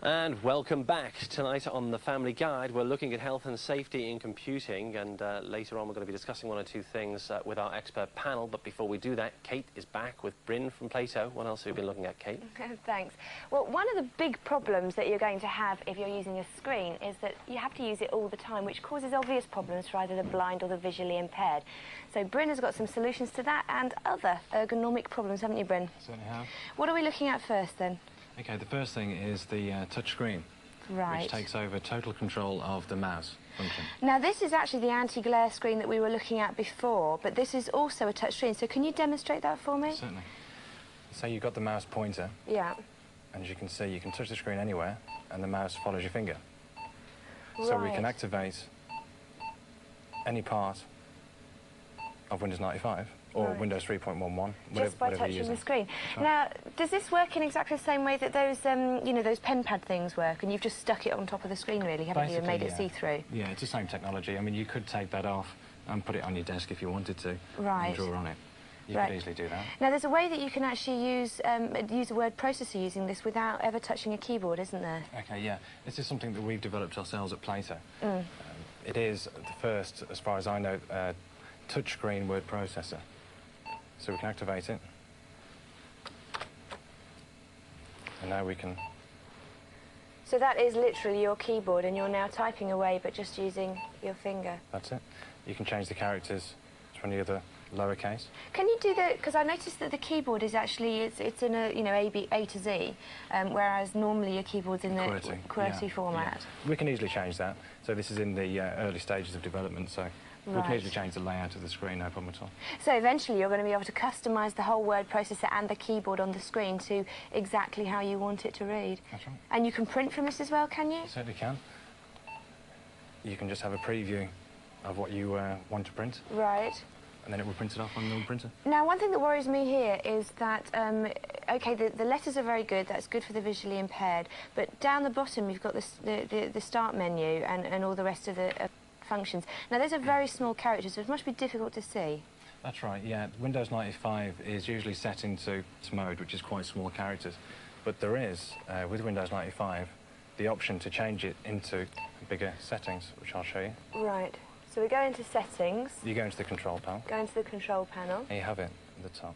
And welcome back. Tonight on the Family Guide, we're looking at health and safety in computing, and later on we're going to be discussing one or two things with our expert panel. But before we do that, Kate is back with Bryn from Plato. What else have you been looking at, Kate? Thanks. Well, one of the big problems that you're going to have if you're using a screen is that you have to use it all the time, which causes obvious problems for either the blind or the visually impaired. So Bryn has got some solutions to that and other ergonomic problems, haven't you, Bryn? Certainly have. What are we looking at first, then? Okay, the first thing is the touch screen, which takes over total control of the mouse function. Now, this is actually the anti-glare screen that we were looking at before, but this is also a touch screen, so can you demonstrate that for me? Certainly. So you've got the mouse pointer. Yeah. And as you can see, you can touch the screen anywhere, and the mouse follows your finger. Right. So we can activate any part of Windows 95 or Windows 3.11, just by touching the screen. Right. Now, does this work in exactly the same way that those, you know, those pen pad things work, and you've just stuck it on top of the screen, really, haven't you, and made it see-through? Yeah, it's the same technology. I mean, you could take that off and put it on your desk if you wanted to, and draw on it. You could easily do that. Now, there's a way that you can actually use a word processor using this without ever touching a keyboard, isn't there? Okay, yeah. This is something that we've developed ourselves at Plato. It is the first, as far as I know, touchscreen word processor. So we can activate it. And now we can... So that is literally your keyboard, and you're now typing away, but just using your finger. That's it. You can change the characters to any other lowercase. Can you do the... Because I noticed that the keyboard is actually, it's in a, you know, A to Z, whereas normally your keyboard's in the QWERTY format. Yeah. We can easily change that. So this is in the early stages of development, so we can easily change the layout of the screen, no problem at all. So eventually you're going to be able to customise the whole word processor and the keyboard on the screen to exactly how you want it to read. That's right. And you can print from this as well, can you? You certainly can. You can just have a preview of what you want to print. Right. And then it will print it off on the printer. Now, one thing that worries me here is that, OK, the letters are very good, that's good for the visually impaired, but down the bottom you've got the start menu and all the rest of the functions. Now, those are very small characters, so it must be difficult to see. That's right, yeah. Windows 95 is usually set into mode, which is quite small characters. But there is, with Windows 95, the option to change it into bigger settings, which I'll show you. Right. So we go into settings. You go into the control panel. Go into the control panel. And you have it at the top.